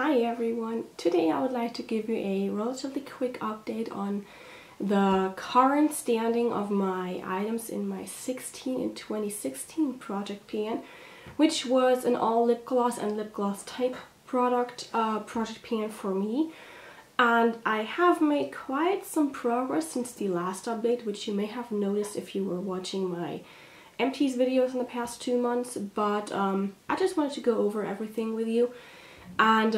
Hi everyone! Today I would like to give you a relatively quick update on the current standing of my items in my 16 and 2016 project pan, which was an all lip gloss and lip gloss type project pan for me. And I have made quite some progress since the last update, which you may have noticed if you were watching my empties videos in the past 2 months, but I just wanted to go over everything with you and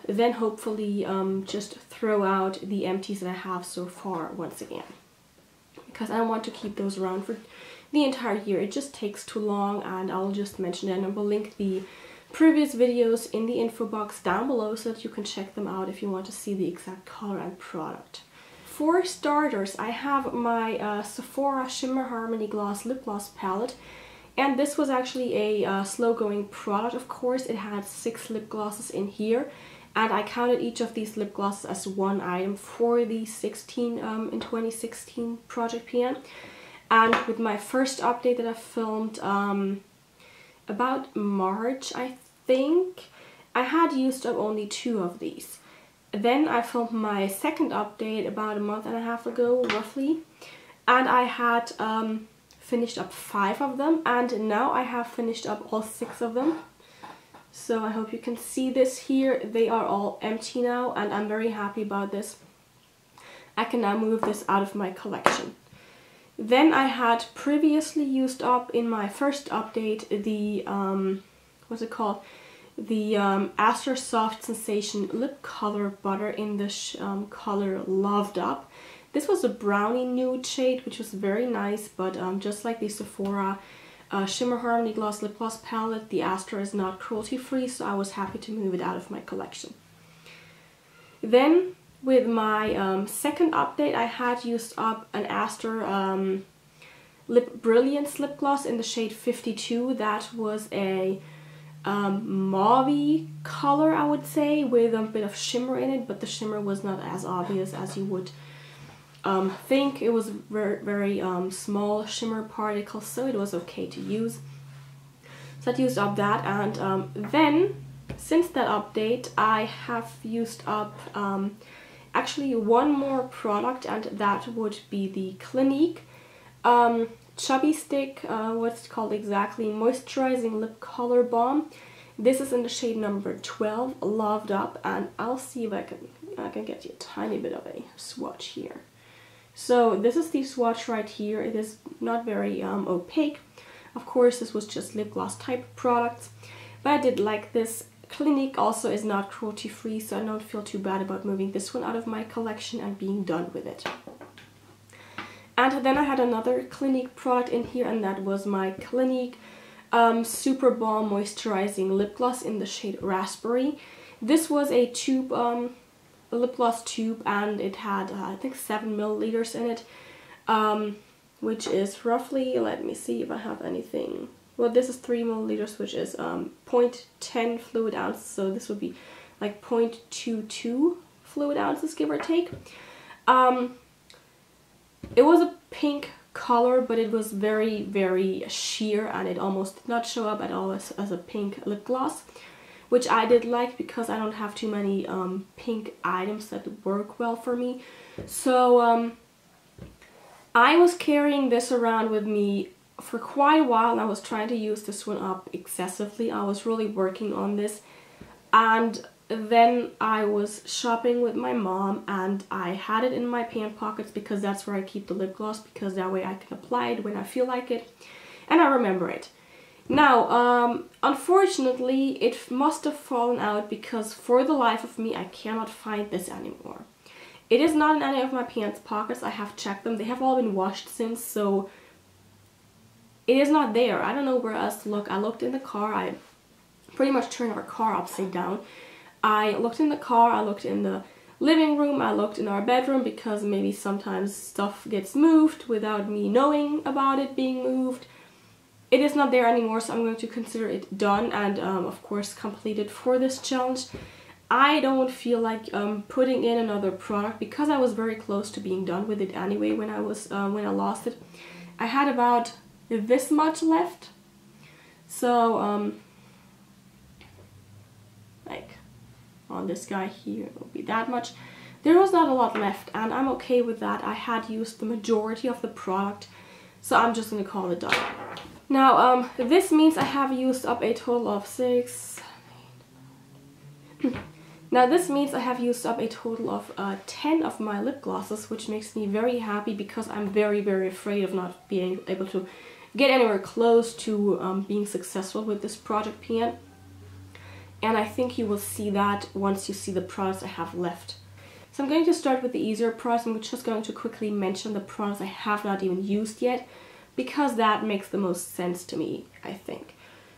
then hopefully just throw out the empties that I have so far once again, because I don't want to keep those around for the entire year. It just takes too long, and I'll just mention it, and I will link the previous videos in the info box down below so that you can check them out if you want to see the exact color and product. For starters, I have my Sephora Shimmer Harmony Gloss Lip Gloss palette, and this was actually a slow-going product. Of course, it had 6 lip glosses in here, and I counted each of these lip glosses as one item for the 16 and 2016 project pan. And with my first update that I filmed about March, I think, I had used up only 2 of these. Then I filmed my second update about a month and a half ago, roughly, and I had finished up 5 of them, and now I have finished up all 6 of them. So I hope you can see this here. They are all empty now, and I'm very happy about this. I can now move this out of my collection. Then I had previously used up in my first update the what's it called? The Astor Soft Sensation Lip Color Butter in the color Loved Up. This was a brownie nude shade, which was very nice, but just like the Sephora Shimmer Harmony Gloss Lip Gloss palette, the Astor is not cruelty-free, so I was happy to move it out of my collection. Then, with my second update, I had used up an Astor Lip Brilliance lip gloss in the shade 52. That was a mauve color, I would say, with a bit of shimmer in it, but the shimmer was not as obvious as you would think. It was very small shimmer particles, so it was okay to use. So I used up that, and then since that update I have used up actually one more product, and that would be the Clinique Chubby Stick, what's it called exactly, Moisturizing Lip Color Balm. This is in the shade number 12, Loved Up, and I'll see if I can get you a tiny bit of a swatch here. So this is the swatch right here. It is not very opaque. Of course, this was just lip gloss type products, but I did like this. Clinique also is not cruelty free, so I don't feel too bad about moving this one out of my collection and being done with it. And then I had another Clinique product in here, and that was my Clinique Superbalm Moisturizing Lip Gloss in the shade Raspberry. This was a tube, a lip gloss tube, and it had I think 7 milliliters in it, which is roughly, let me see if I have anything. Well, this is 3 milliliters, which is 0.10 fluid ounces, so this would be like 0.22 fluid ounces, give or take. It was a pink color, but it was very sheer, and it almost did not show up at all as a pink lip gloss, which I did like because I don't have too many pink items that work well for me. So I was carrying this around with me for quite a while, and I was trying to use this one up excessively. I was really working on this, and then I was shopping with my mom, and I had it in my pant pockets because that's where I keep the lip gloss, because that way I can apply it when I feel like it, and I remember it. Now, unfortunately, it must have fallen out because for the life of me, I cannot find this anymore. It is not in any of my pants pockets. I have checked them. They have all been washed since, so it is not there. I don't know where else to look. I looked in the car. I pretty much turned our car upside down. I looked in the car, I looked in the living room, I looked in our bedroom, because maybe sometimes stuff gets moved without me knowing about it being moved. It is not there anymore, so I'm going to consider it done and of course completed for this challenge. I don't feel like putting in another product because I was very close to being done with it anyway when I lost it. I had about this much left, so like on this guy here, it will be that much. There was not a lot left, and I'm okay with that. I had used the majority of the product, so I'm just going to call it done. Now, this means I have used up a total of 6, 7, 8. Now this means I have used up a total of 10 of my lip glosses, which makes me very happy because I'm very, very afraid of not being able to get anywhere close to being successful with this project pan. And I think you will see that once you see the products I have left. So I'm going to start with the easier products. I'm just going to quickly mention the products I have not even used yet, because that makes the most sense to me, I think.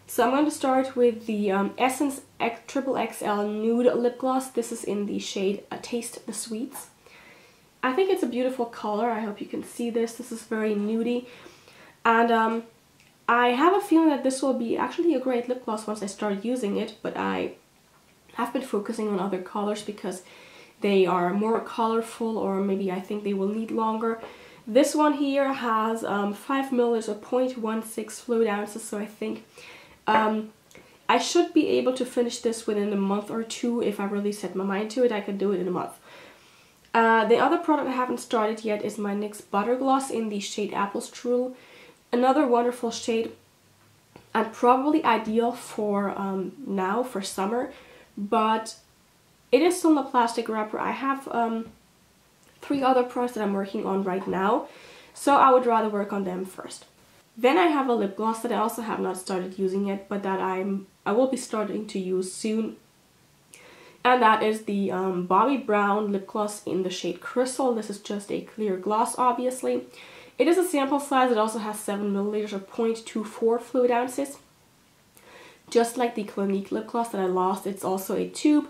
So I'm going to start with the Essence XXL Nude Lip Gloss. This is in the shade Taste the Sweets. I think it's a beautiful color. I hope you can see this. This is very nudie. And I have a feeling that this will be actually a great lip gloss once I start using it, but I have been focusing on other colors because they are more colorful, or maybe I think they will need longer. This one here has 5 milliliters or 0.16 fluid ounces, so I think I should be able to finish this within a month or two. If I really set my mind to it, I can do it in a month. The other product I haven't started yet is my NYX Butter Gloss in the shade Apple Strudel. Another wonderful shade, and probably ideal for now, for summer, but it is still in a plastic wrapper. I have 3 other products that I'm working on right now, so I would rather work on them first. Then I have a lip gloss that I also have not started using yet, but that I will be starting to use soon. And that is the Bobbi Brown lip gloss in the shade Crystal. This is just a clear gloss, obviously. It is a sample size. It also has 7 milliliters or 0.24 fluid ounces. Just like the Clinique lip gloss that I lost, it's also a tube,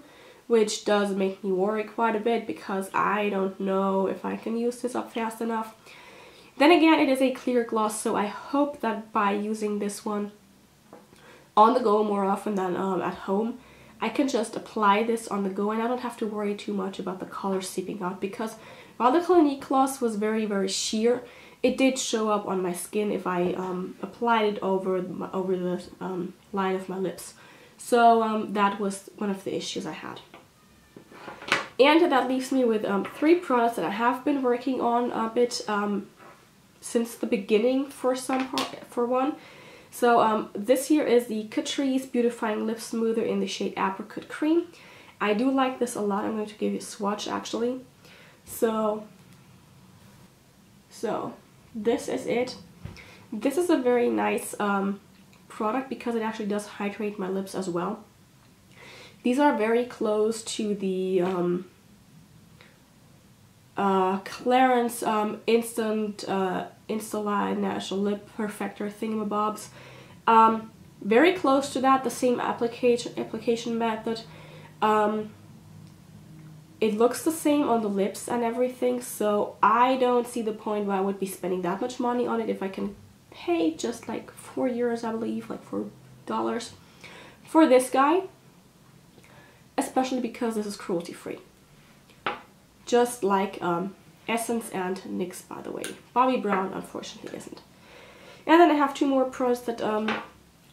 which does make me worry quite a bit because I don't know if I can use this up fast enough. Then again, it is a clear gloss, so I hope that by using this one on the go more often than at home, I can just apply this on the go and I don't have to worry too much about the color seeping out, because while the Clinique gloss was very, very sheer, it did show up on my skin if I applied it over the line of my lips. So that was one of the issues I had. And that leaves me with 3 products that I have been working on a bit since the beginning for one. So this here is the Catrice Beautifying Lip Smoother in the shade Apricot Cream. I do like this a lot. I'm going to give you a swatch actually. So this is it. This is a very nice product because it actually does hydrate my lips as well. These are very close to the Clarins Instaline Natural Lip Perfector thingamabobs. Very close to that, the same application method. It looks the same on the lips and everything, so I don't see the point why I would be spending that much money on it if I can pay just like €4, I believe, like $4 for this guy. Especially because this is cruelty free. Just like Essence and NYX, by the way. Bobbi Brown unfortunately isn't. And then I have 2 more products that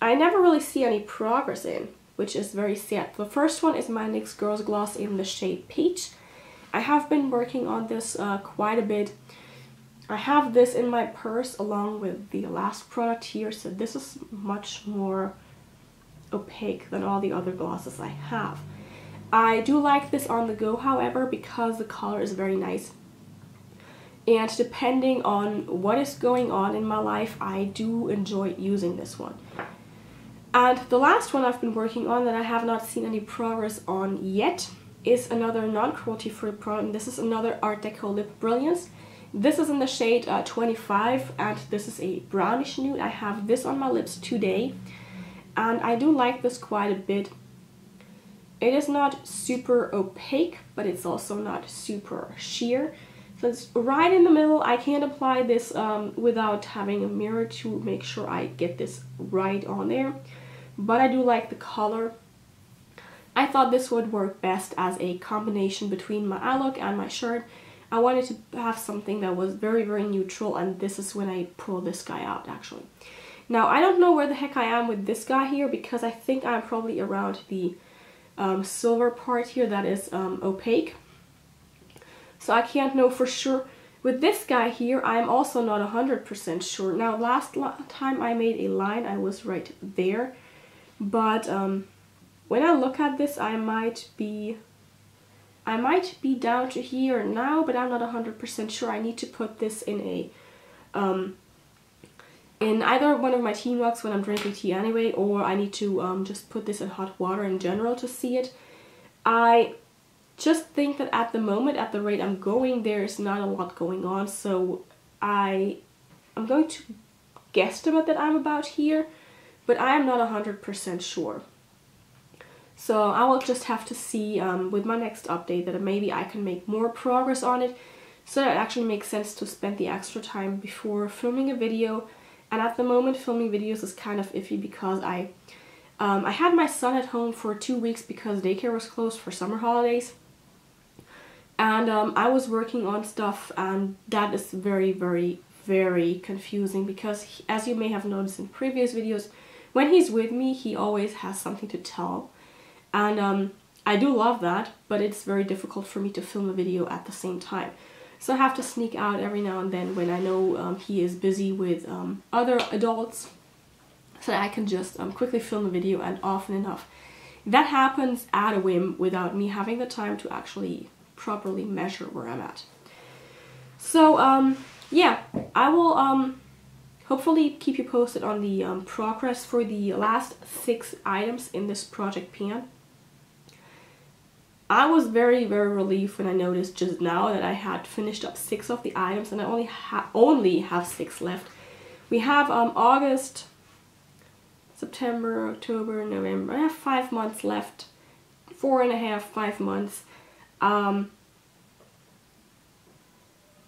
I never really see any progress in, which is very sad. The first one is my NYX Girls Gloss in the shade Peach. I have been working on this quite a bit. I have this in my purse along with the last product here, so this is much more opaque than all the other glosses I have. I do like this on the go, however, because the color is very nice. And depending on what is going on in my life, I do enjoy using this one. And the last one I've been working on that I have not seen any progress on yet is another non-cruelty free product. And this is another Artdeco Lip Brilliance. This is in the shade 25, and this is a brownish nude. I have this on my lips today, and I do like this quite a bit. It is not super opaque, but it's also not super sheer. So it's right in the middle. I can't apply this without having a mirror to make sure I get this right on there. But I do like the color. I thought this would work best as a combination between my eye look and my shirt. I wanted to have something that was very, very neutral, and this is when I pull this guy out actually. Now I don't know where the heck I am with this guy here, because I think I'm probably around the silver part here that is opaque. So I can't know for sure. With this guy here, I'm also not 100% sure. Now, last time I made a line, I was right there. But when I look at this, I might be down to here now, but I'm not 100% sure. I need to put this in a in either one of my tea mugs when I'm drinking tea anyway, or I need to just put this in hot water in general to see it. I just think that at the moment, at the rate I'm going, there's not a lot going on, so I'm going to guesstimate that I'm about here, but I am not 100% sure. So I will just have to see with my next update that maybe I can make more progress on it, so that it actually makes sense to spend the extra time before filming a video. And at the moment, filming videos is kind of iffy because I had my son at home for 2 weeks because daycare was closed for summer holidays. And I was working on stuff, and that is very, very, very confusing because, as you may have noticed in previous videos, when he's with me, he always has something to tell. And I do love that, but it's very difficult for me to film a video at the same time. So I have to sneak out every now and then when I know he is busy with other adults, so that I can just quickly film a video, and often enough that happens at a whim without me having the time to actually properly measure where I'm at. So yeah, I will hopefully keep you posted on the progress for the last 6 items in this project pan. I was very, very relieved when I noticed just now that I had finished up 6 of the items, and I only have 6 left. We have August, September, October, November. I have 5 months left. 4.5, 5 months.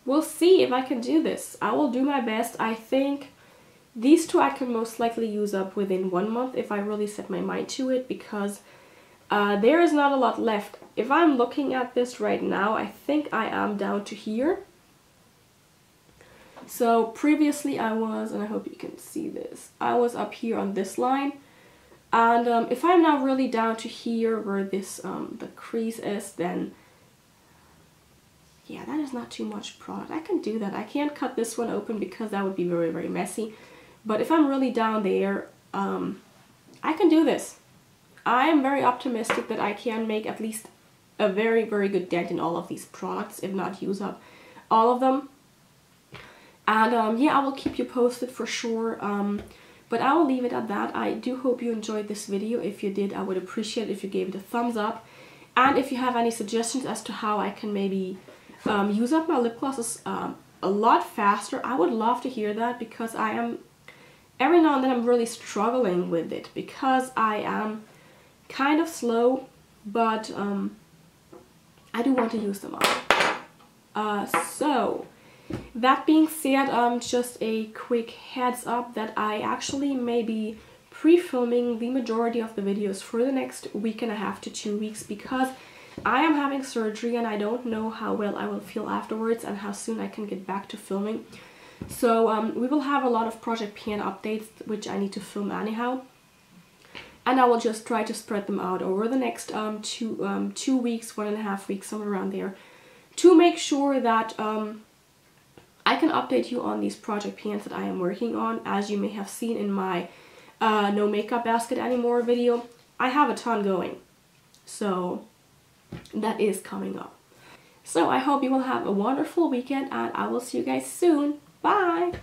We'll see if I can do this. I will do my best. I think these 2 I can most likely use up within 1 month if I really set my mind to it, because there is not a lot left. If I'm looking at this right now, I think I am down to here. So previously I was, and I hope you can see this, I was up here on this line. And if I'm now really down to here where this the crease is, then yeah, that is not too much product. I can do that. I can't cut this one open because that would be very, very messy. But if I'm really down there, I can do this. I am very optimistic that I can make at least a very, very good dent in all of these products, if not use up all of them. And yeah, I will keep you posted for sure. But I will leave it at that. I do hope you enjoyed this video. If you did, I would appreciate it if you gave it a thumbs up. And if you have any suggestions as to how I can maybe use up my lip glosses a lot faster, I would love to hear that, because I am, every now and then I'm really struggling with it because I am kind of slow, but I do want to use them up. So that being said, just a quick heads up that I actually may be pre-filming the majority of the videos for the next 1.5 to 2 weeks, because I am having surgery and I don't know how well I will feel afterwards and how soon I can get back to filming. So we will have a lot of Project Pan updates, which I need to film anyhow. And I will just try to spread them out over the next 2 weeks, 1.5 weeks, somewhere around there, to make sure that I can update you on these project pans that I am working on. As you may have seen in my No Makeup Basket Anymore video, I have a ton going. So that is coming up. So I hope you will have a wonderful weekend, and I will see you guys soon. Bye!